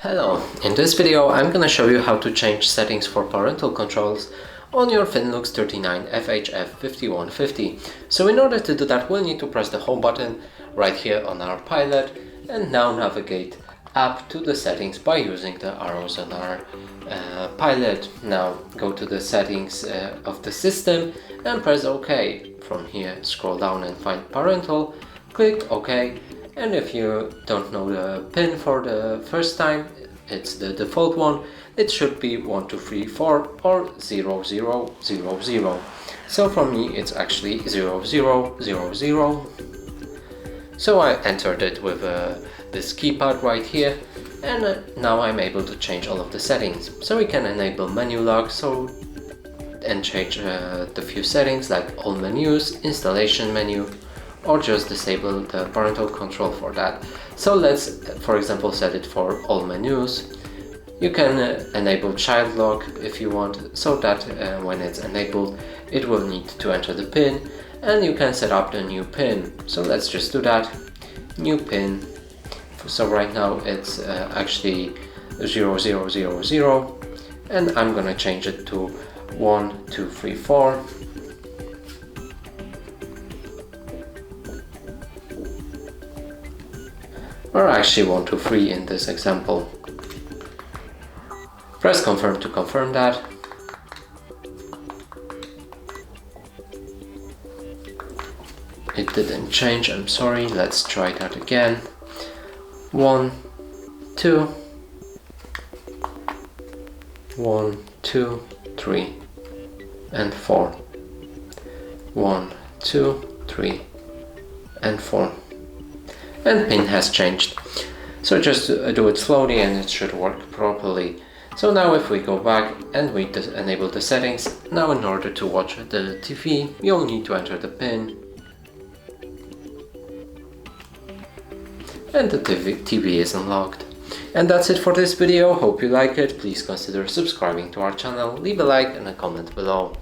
Hello, in this video I'm gonna show you how to change settings for parental controls on your Finlux 39 FHF 5150. So in order to do that, we'll need to press the home button right here on our pilot and now navigate up to the settings by using the arrows on our pilot. Now go to the settings of the system and press OK. From here scroll down and find parental, click OK. And if you don't know the pin for the first time, it's the default one. It should be 1234 or 0000. So for me it's actually 0000. So I entered it with this keypad right here, and now I'm able to change all of the settings. So we can enable menu lock and change the few settings like all menus, installation menu, or just disable the parental control for that. So let's, for example, set it for all menus. You can enable child lock if you want, so that when it's enabled, it will need to enter the PIN, and you can set up the new PIN. So let's just do that. New PIN. So right now it's actually 0000, and I'm gonna change it to 1234. Or actually 123 in this example. Press confirm to confirm that. It didn't change, I'm sorry. Let's try that again. 1, 2, 1, 2, 3, and 4. 1, 2, 3, and 4. And PIN has changed. So just do it slowly and it should work properly. So now if we go back and we enable the settings, now in order to watch the TV, you'll need to enter the PIN. And the TV is unlocked. And that's it for this video. Hope you like it. Please consider subscribing to our channel, leave a like and a comment below.